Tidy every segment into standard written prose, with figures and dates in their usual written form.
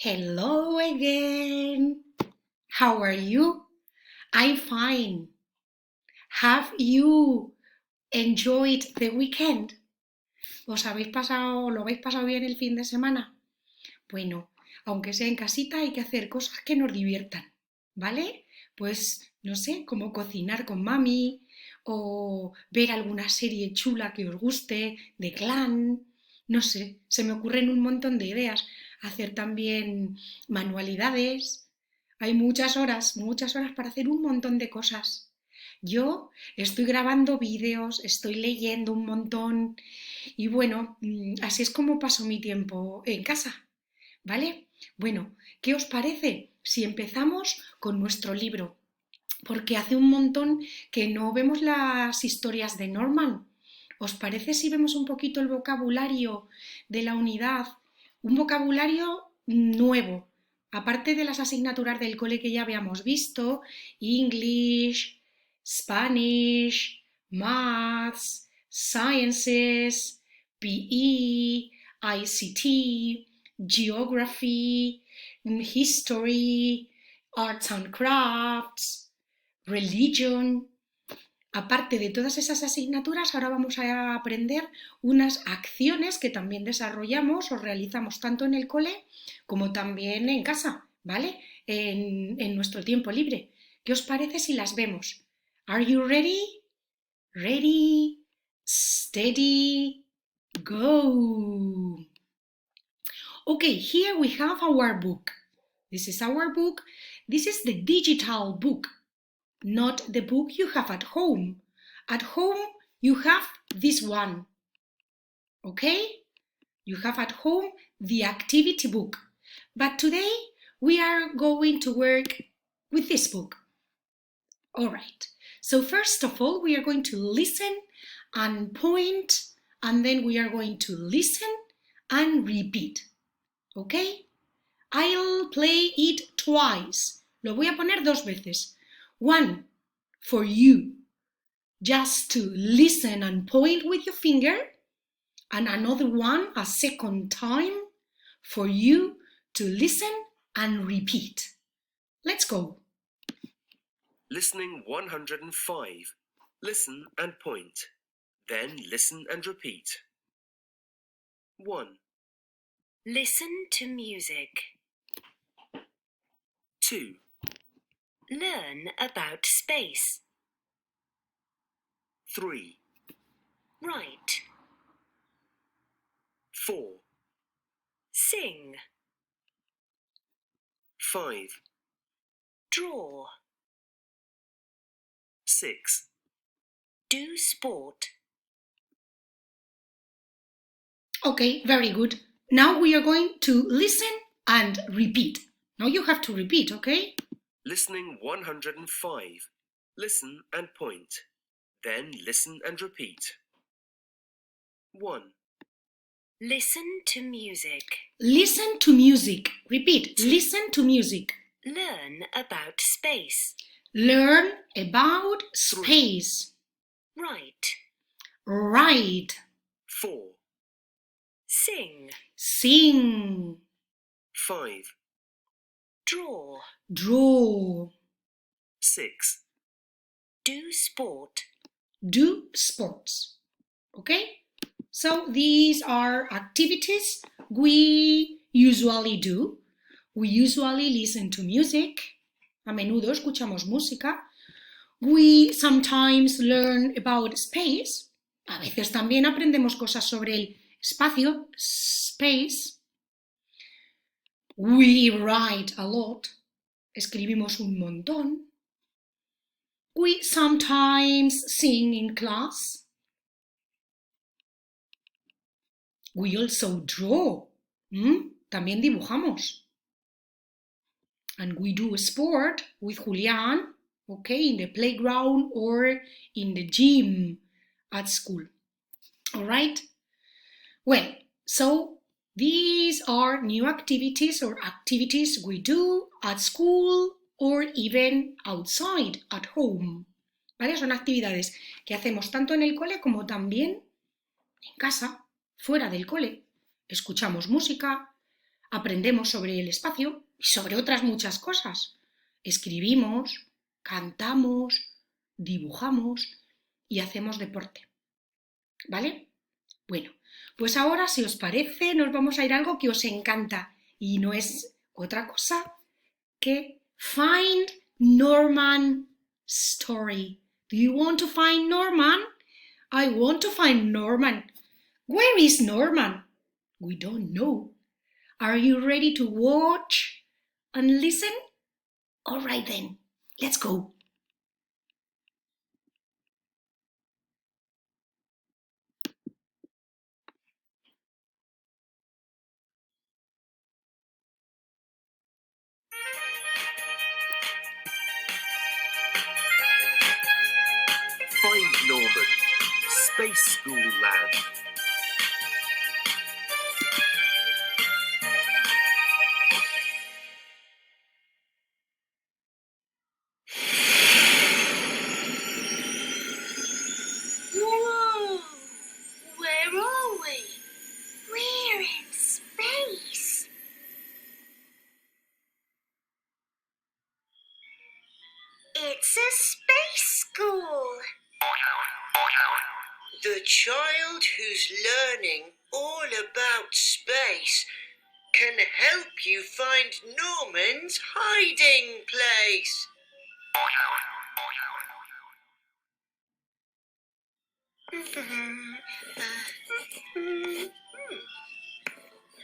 Hello again. How are you? I'm fine. Have you enjoyed the weekend? ¿Lo habéis pasado bien el fin de semana? Bueno, aunque sea en casita, hay que hacer cosas que nos diviertan, ¿vale? Pues, no sé, como cocinar con mami o ver alguna serie chula que os guste, de clan, no sé, se me ocurren un montón de ideas. Hacer también manualidades. Hay muchas horas para hacer un montón de cosas. Yo estoy grabando vídeos, estoy leyendo un montón y bueno, así es como paso mi tiempo en casa. ¿Vale? Bueno, ¿qué os parece si empezamos con nuestro libro? Porque hace un montón que no vemos las historias de Norman. ¿Os parece si vemos un poquito el vocabulario de la unidad? Un vocabulario nuevo, aparte de las asignaturas del cole que ya habíamos visto, English, Spanish, Maths, Sciences, PE, ICT, Geography, History, Arts and Crafts, Religion. Aparte de todas esas asignaturas, ahora vamos a aprender unas acciones que también desarrollamos o realizamos tanto en el cole como también en casa, ¿vale? En nuestro tiempo libre. ¿Qué os parece si las vemos? Are you ready? Ready, steady, go! Okay, here we have our book. This is our book. This is the digital book, not the book you have at home. At home, you have this one, okay? You have at home the activity book. But today, we are going to work with this book. All right. So first of all, we are going to listen and point, and then we are going to listen and repeat, okay? I'll play it twice. Lo voy a poner dos veces. One for you, just to listen and point with your finger, and another one a second time for you to listen and repeat. Let's go. Listening 105. Listen and point. Then listen and repeat. 1, Listen to music. 2, Learn about space. 3, Write. 4, Sing. 5, Draw. 6, Do sport. Okay, very good. Now we are going to listen and repeat. Now you have to repeat, okay? Listening 105. Listen and point. Then listen and repeat. 1, Listen to music. Listen to music. Repeat. Listen to music. Learn about space. Learn about space. Write. Write. 4, Sing. Sing. 5, Draw. Draw. 6, Do sport. Do sports. Okay? So these are activities we usually do. We usually listen to music. A menudo escuchamos música. We sometimes learn about space. A veces también aprendemos cosas sobre el espacio, space. We write a lot. Escribimos un montón. We sometimes sing in class. We also draw. También dibujamos. And we do sport with Julián, okay, in the playground or in the gym at school. All right? Well, so these are new activities or activities we do at school or even outside at home. ¿Vale? Son actividades que hacemos tanto en el cole como también en casa, fuera del cole. Escuchamos música, aprendemos sobre el espacio y sobre otras muchas cosas. Escribimos, cantamos, dibujamos y hacemos deporte. ¿Vale? Bueno, pues ahora, si os parece, nos vamos a ir a algo que os encanta y no es otra cosa que Find Norman Story. Do you want to find Norman? I want to find Norman. Where is Norman? We don't know. Are you ready to watch and listen? All right then, let's go. Find Norman. Space School Land. Whoa! Where are we? We're in space. It's a space school. The child who's learning all about space can help you find Norman's hiding place.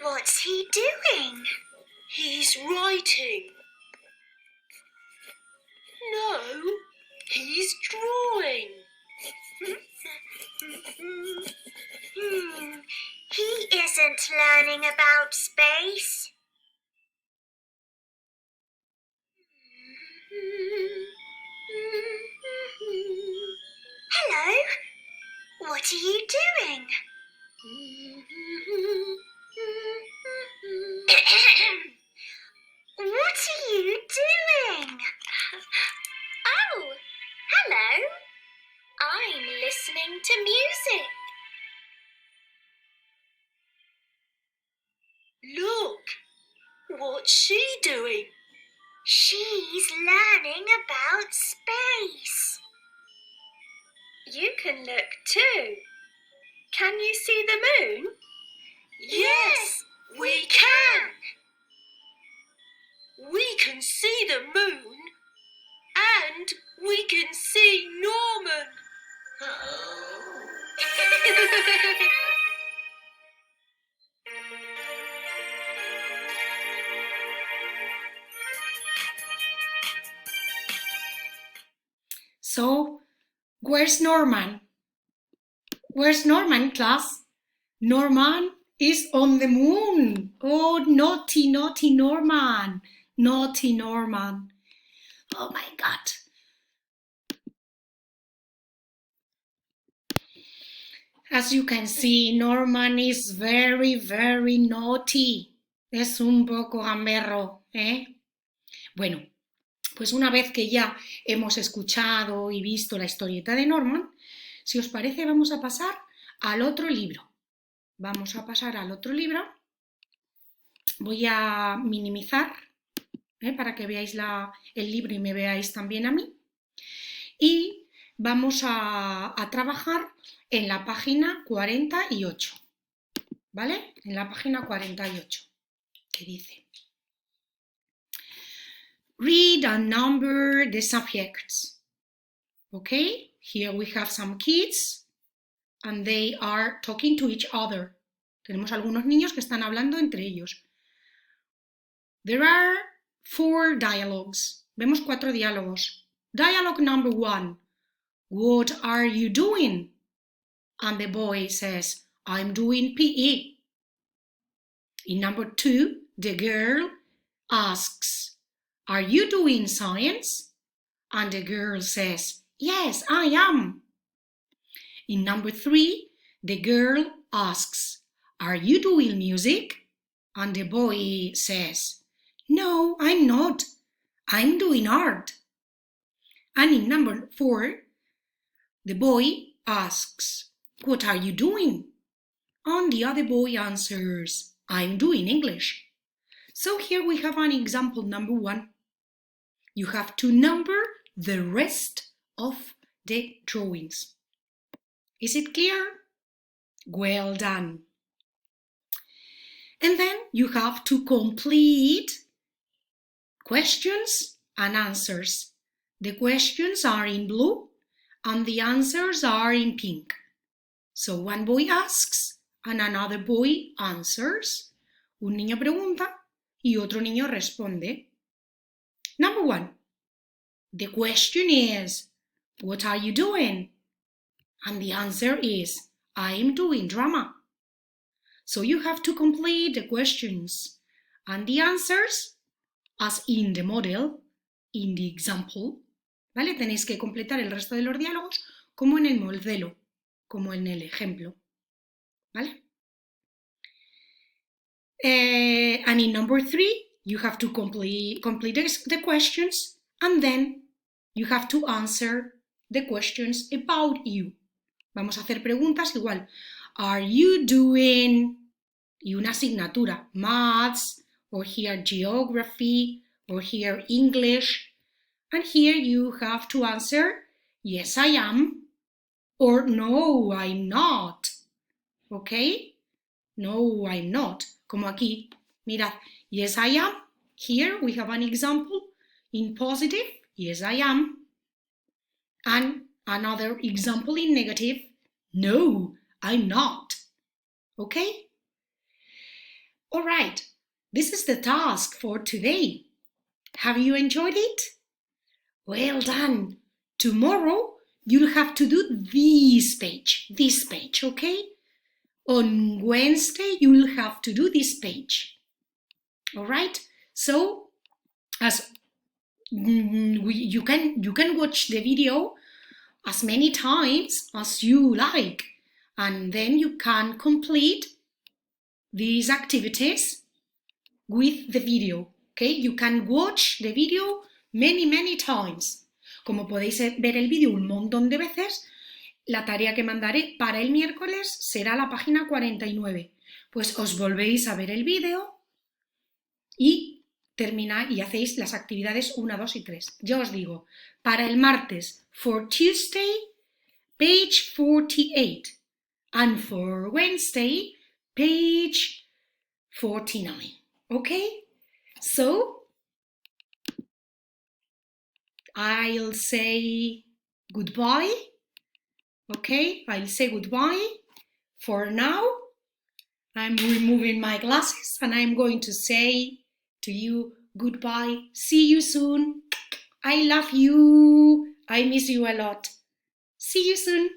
What's he doing? He's writing. No, he's drawing. He isn't learning about space. Hello. What are you doing? What are you doing? Oh, hello. I'm listening to music. Look, what's she doing? She's learning about space. You can look too. Can you see the moon? Yes, we can. We can see the moon and we can see Norman. So, where's Norman? Where's Norman, class? Norman is on the moon. Oh, naughty, naughty Norman. Naughty Norman. Oh my God. As you can see, Norman is very, very naughty. Es un poco gamberro, ¿eh? Bueno, pues una vez que ya hemos escuchado y visto la historieta de Norman, si os parece, vamos a pasar al otro libro. Vamos a pasar al otro libro. Voy a minimizar para que veáis el libro y me veáis también a mí. Y vamos a trabajar en la página 48, ¿vale? En la página 48, que dice: Read and number the subjects. Okay, here we have some kids and they are talking to each other. Tenemos algunos niños que están hablando entre ellos. There are 4 dialogues. Vemos 4 diálogos. Dialogue number 1. What are you doing? And the boy says, I'm doing PE. In number 2, the girl asks, are you doing science? And the girl says, yes, I am. In number 3, the girl asks, are you doing music? And the boy says, no, I'm not. I'm doing art. And in number 4, the boy asks, what are you doing? And the other boy answers, I'm doing English. So here we have an example number 1. You have to number the rest of the drawings. Is it clear? Well done. And then you have to complete questions and answers. The questions are in blue and the answers are in pink. So one boy asks and another boy answers. Un niño pregunta y otro niño responde. Number 1. The question is, what are you doing? And the answer is, I'm doing drama. So you have to complete the questions and the answers as in the model, in the example. ¿Vale? Tenéis que completar el resto de los diálogos como en el modelo, como en el ejemplo. ¿Vale? And in number 3, you have to complete the questions and then you have to answer the questions about you. Vamos a hacer preguntas igual. Are you doing? Y una asignatura, maths, or here geography, or here English. And here you have to answer, yes, I am, or no, I'm not. Okay? No, I'm not. Como aquí, mirad, yes, I am. Here we have an example in positive, yes, I am. And another example in negative, no, I'm not. Okay? All right, this is the task for today. Have you enjoyed it? Well done. Tomorrow you'll have to do this page, okay? On Wednesday you'll have to do this page. All right? So as you can watch the video as many times as you like, and then you can complete these activities with the video, okay? You can watch the video many times. Como podéis ver el vídeo un montón de veces, la tarea que mandaré para el miércoles será la página 49. Pues os volvéis a ver el vídeo y termináis y hacéis las actividades 1, 2 y 3. Ya os digo, para el martes, for Tuesday, page 48. And for Wednesday, page 49. Okay? So, I'll say goodbye. Okay? I'll say goodbye. For now, I'm removing my glasses and I'm going to say to you goodbye. See you soon. I love you. I miss you a lot. See you soon.